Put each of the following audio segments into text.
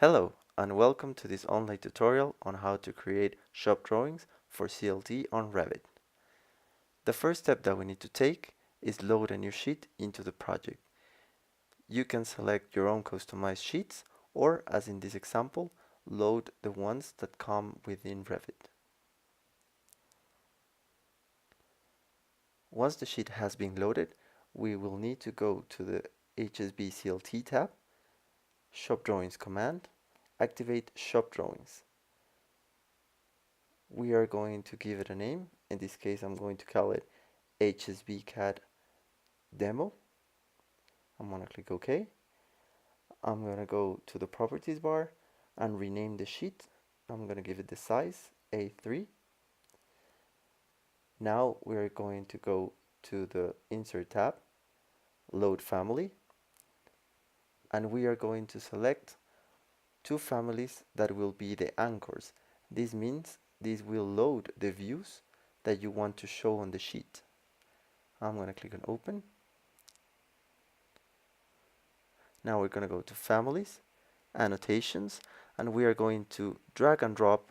Hello and welcome to this online tutorial on how to create shop drawings for CLT on Revit. The first step that we need to take is load a new sheet into the project. You can select your own customized sheets or, as in this example, load the ones that come within Revit. Once the sheet has been loaded, we will need to go to the hsbcad tab, Shop Drawings command, activate Shop Drawings. We are going to give it a name. In this case, I'm going to call it hsbcad demo. I'm going to click OK. I'm going to go to the properties bar and rename the sheet. I'm going to give it the size A3. Now we're going to go to the Insert tab, Load Family, and we are going to select two families that will be the anchors. This means this will load the views that you want to show on the sheet. I'm going to click on Open. Now we're going to go to Families, Annotations, and we are going to drag and drop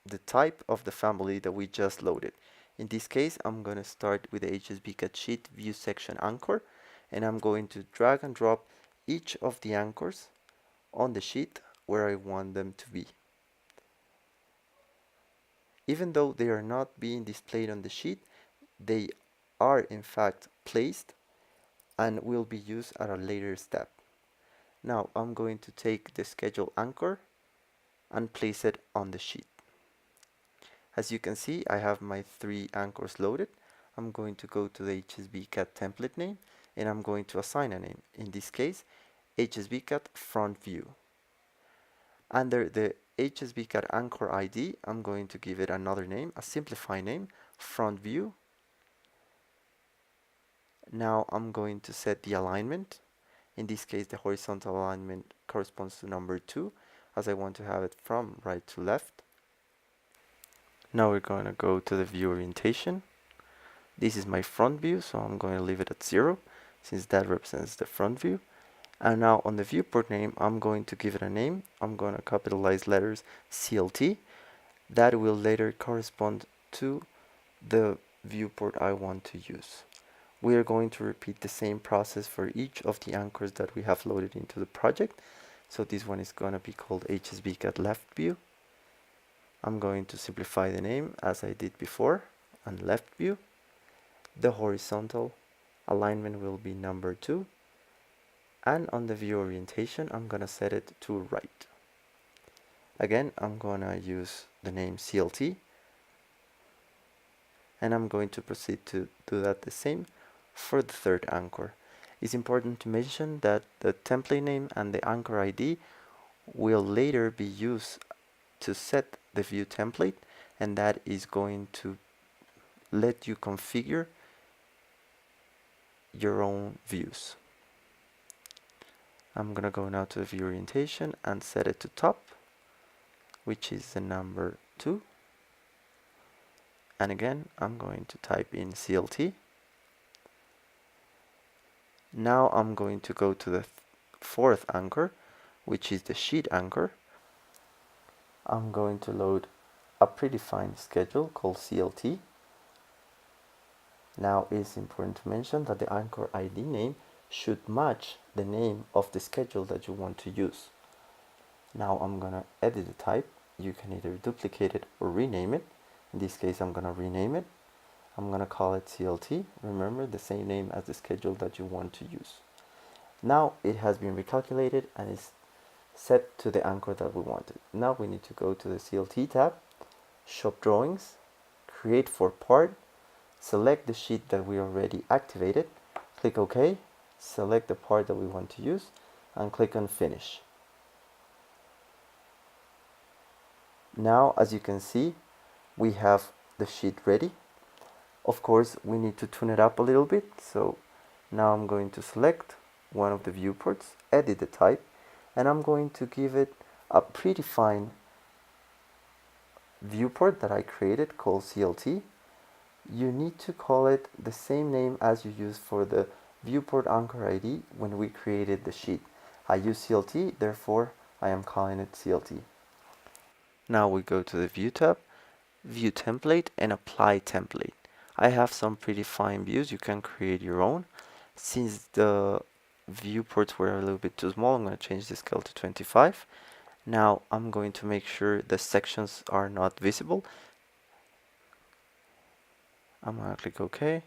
the type of the family that we just loaded. In this case, I'm going to start with the hsbcad sheet view section anchor, and I'm going to drag and drop each of the anchors on the sheet where I want them to be. Even though they are not being displayed on the sheet, they are in fact placed and will be used at a later step. Now I'm going to take the schedule anchor and place it on the sheet. As you can see, I have my three anchors loaded. I'm going to go to the hsbcad template name and I'm going to assign a name. In this case, hsbcad front view. Under the hsbcad anchor ID, I'm going to give it another name, a simplified name, front view. Now I'm going to set the alignment. In this case, the horizontal alignment corresponds to number 2, as I want to have it from right to left. Now we're going to go to the view orientation. This is my front view, so I'm going to leave it at 0, since that represents the front view. And now on the viewport name, I'm going to give it a name. I'm going to capitalize letters CLT. That will later correspond to the viewport I want to use. We are going to repeat the same process for each of the anchors that we have loaded into the project. So this one is going to be called hsbcad left view. I'm going to simplify the name as I did before, and left view. The horizontal alignment will be number 2. And on the view orientation, I'm going to set it to right. Again, I'm going to use the name CLT. And I'm going to proceed to do that the same for the third anchor. It's important to mention that the template name and the anchor ID will later be used to set the view template, and that is going to let you configure your own views. I'm going to go now to the view orientation and set it to top, which is the number 2. And again, I'm going to type in CLT. Now I'm going to go to the fourth anchor, which is the sheet anchor. I'm going to load a predefined schedule called CLT. Now it's important to mention that the anchor ID name should match the name of the schedule that you want to use. Now I'm going to edit the type. You can either duplicate it or rename it. In this case, I'm going to rename it. I'm going to call it CLT. Remember, the same name as the schedule that you want to use. Now it has been recalculated and is set to the anchor that we wanted. Now we need to go to the CLT tab, Shop Drawings, Create for Part, select the sheet that we already activated, click OK, select the part that we want to use, and click on Finish. Now, as you can see, we have the sheet ready. Of course, we need to tune it up a little bit, so now I'm going to select one of the viewports, edit the type, and I'm going to give it a predefined viewport that I created called CLT. You need to call it the same name as you used for the viewport anchor ID when we created the sheet. I use CLT, therefore I am calling it CLT. Now we go to the View tab, View Template, and Apply Template. I have some predefined views. You can create your own. Since the viewports were a little bit too small, I'm going to change the scale to 25. Now I'm going to make sure the sections are not visible. I'm going to click OK.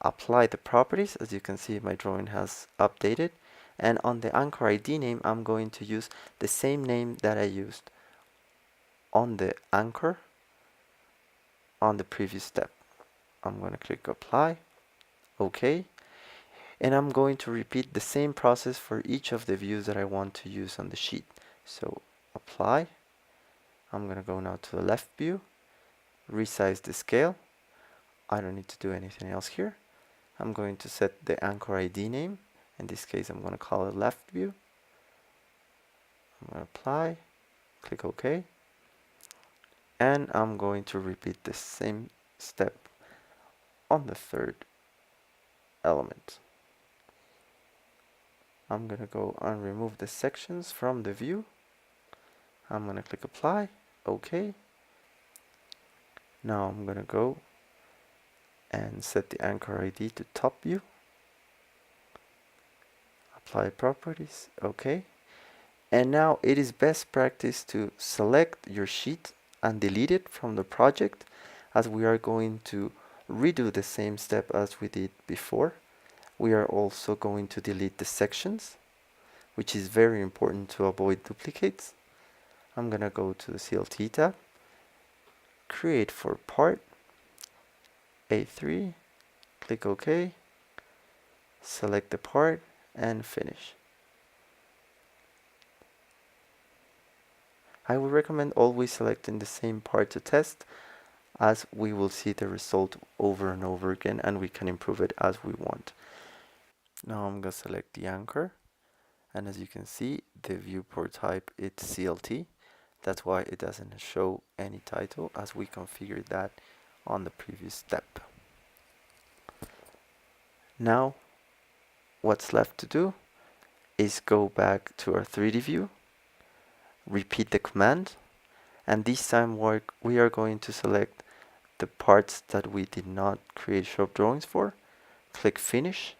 Apply the properties. As you can see, my drawing has updated. And on the anchor ID name, I'm going to use the same name that I used on the anchor on the previous step. I'm going to click Apply, OK. And I'm going to repeat the same process for each of the views that I want to use on the sheet. So Apply. I'm going to go now to the left view, resize the scale. I don't need to do anything else here. I'm going to set the anchor ID name. In this case, I'm going to call it left view. I'm going to apply, click OK. And I'm going to repeat the same step on the third element. I'm going to go and remove the sections from the view. I'm going to click Apply, OK. Now I'm going to go and set the anchor ID to top view. Apply properties, OK. And now it is best practice to select your sheet and delete it from the project, as we are going to redo the same step as we did before. We are also going to delete the sections, which is very important to avoid duplicates. I'm going to go to the CLT tab, create for part, A3, click OK, select the part, and finish. I would recommend always selecting the same part to test, as we will see the result over and over again and we can improve it as we want. Now I'm going to select the anchor, and as you can see, the viewport type is CLT. That's why it doesn't show any title, as we configured that on the previous step. Now what's left to do is go back to our 3D view, repeat the command, and this time we are going to select the parts that we did not create shop drawings for, click finish,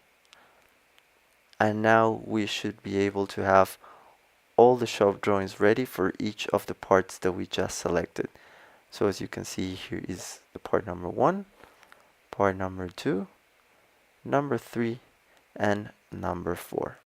and now we should be able to have all the shop drawings ready for each of the parts that we just selected. So as you can see, here is the part number 1, part number 2, number 3, and number 4.